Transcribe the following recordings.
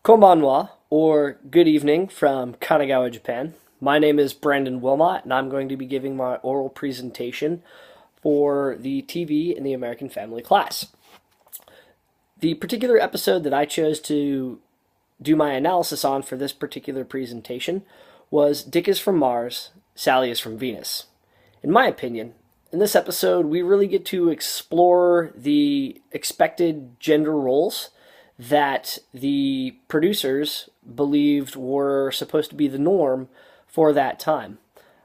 Konbanwa, or good evening from Kanagawa, Japan. My name is Brandon Wilmot, and I'm going to be giving my oral presentation for the TV in the American Family class. The particular episode that I chose to do my analysis on for this particular presentation was Dick is from Mars, Sally is from Venus. In my opinion, in this episode, we really get to explore the expected gender roles that the producers believed were supposed to be the norm for that time.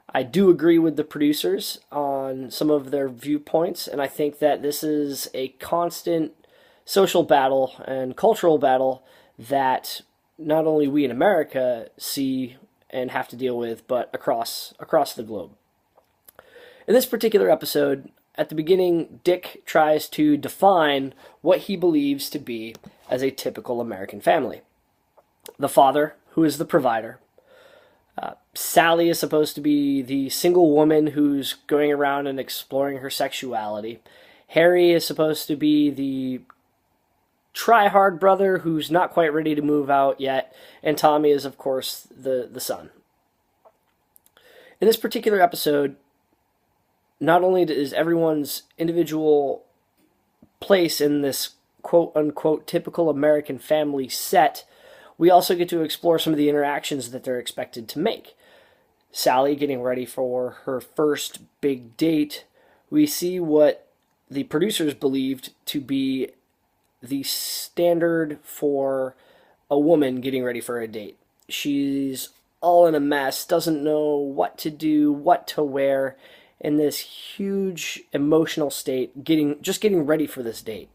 I do agree with the producers on some of their viewpoints, and I think that this is a constant social battle and cultural battle that not only we in America see and have to deal with, but across the globe. In this particular episode, at the beginning, Dick tries to define what he believes to be as a typical American family. The father, who is the provider. Sally is supposed to be the single woman who's going around and exploring her sexuality. Harry is supposed to be the try-hard brother who's not quite ready to move out yet. And Tommy is, of course, the son. In this particular episode, not only is everyone's individual place in this quote-unquote typical American family set, we also get to explore some of the interactions that they're expected to make. Sally getting ready for her first big date, we see what the producers believed to be the standard for a woman getting ready for a date. She's all in a mess, doesn't know what to do, what to wear, in this huge emotional state, getting ready for this date.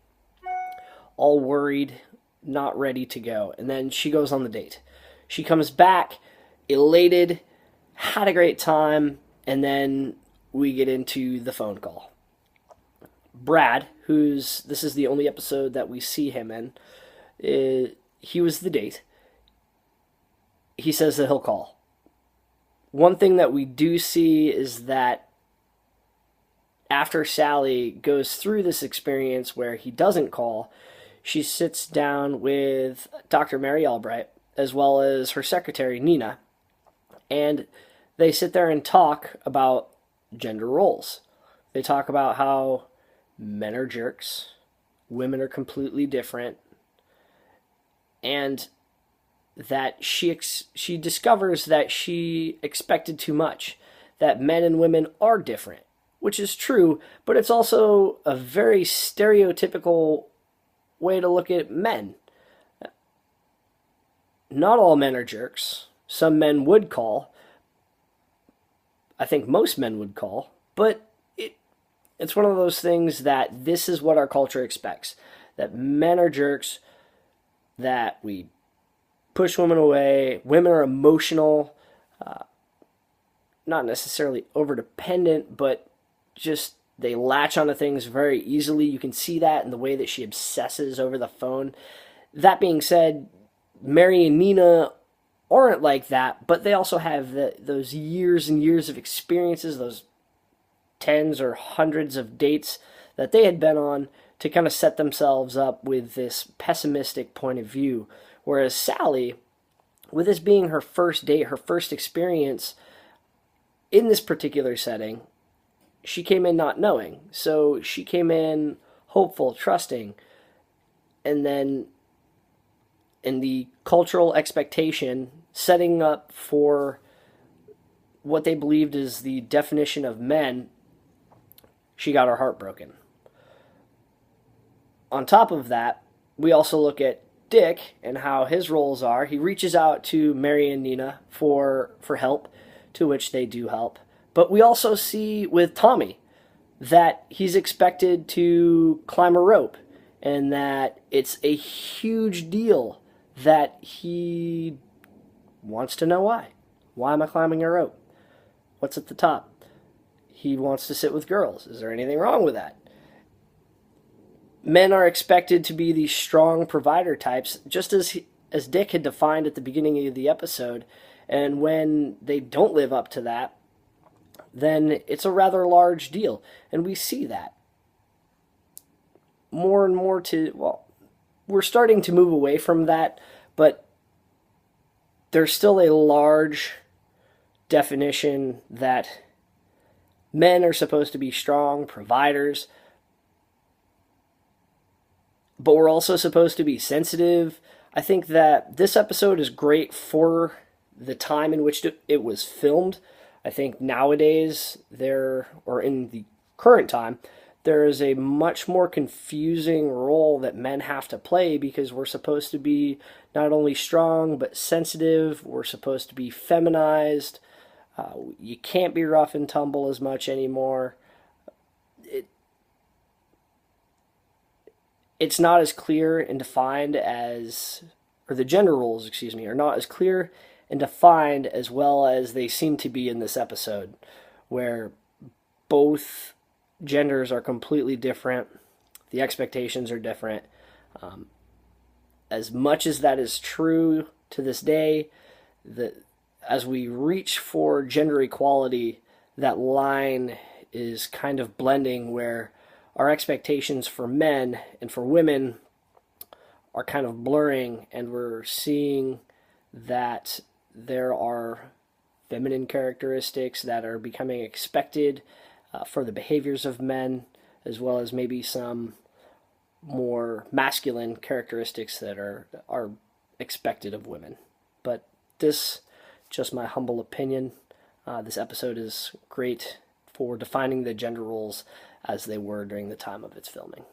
All worried, not ready to go. And then she goes on the date. She comes back elated, had a great time, and then we get into the phone call. Brad, this is the only episode that we see him in, he was the date. He says that he'll call. One thing that we do see is that after Sally goes through this experience where he doesn't call, she sits down with Dr. Mary Albright, as well as her secretary, Nina, and they sit there and talk about gender roles. They talk about how men are jerks, women are completely different, and that she discovers that she expected too much, that men and women are different, which is true, but it's also a very stereotypical way to look at men. Not all men are jerks. Some men would call. I think most men would call, but it's one of those things that this is what our culture expects. That men are jerks, that we push women away, women are emotional, not necessarily over-dependent, but just they latch onto things very easily. You can see that in the way that she obsesses over the phone. That being said, Mary and Nina aren't like that, but they also have those years and years of experiences, those tens or hundreds of dates that they had been on to kind of set themselves up with this pessimistic point of view. Whereas Sally, with this being her first date, her first experience in this particular setting, she came in not knowing. So she came in hopeful, trusting, and then in the cultural expectation, setting up for what they believed is the definition of men, she got her heart broken. On top of that, we also look at Dick and how his roles are. He reaches out to Mary and Nina for help, to which they do help. But we also see with Tommy that he's expected to climb a rope and that it's a huge deal that he wants to know why. Why am I climbing a rope? What's at the top? He wants to sit with girls. Is there anything wrong with that? Men are expected to be these strong provider types, just as Dick had defined at the beginning of the episode. And when they don't live up to that, then it's a rather large deal. And we see that more and more we're starting to move away from that, but there's still a large definition that men are supposed to be strong providers, but we're also supposed to be sensitive. I think that this episode is great for the time in which it was filmed. I think nowadays, or in the current time, there is a much more confusing role that men have to play because we're supposed to be not only strong but sensitive. We're supposed to be feminized. You can't be rough and tumble as much anymore. It's not as clear and defined as, or the gender roles, excuse me, are not as clear and defined as well as they seem to be in this episode, where both genders are completely different. The expectations are different. As much as that is true to this day, as we reach for gender equality, that line is kind of blending where our expectations for men and for women are kind of blurring, and we're seeing that there are feminine characteristics that are becoming expected for the behaviors of men, as well as maybe some more masculine characteristics that are expected of women. But this, just my humble opinion, this episode is great for defining the gender roles as they were during the time of its filming.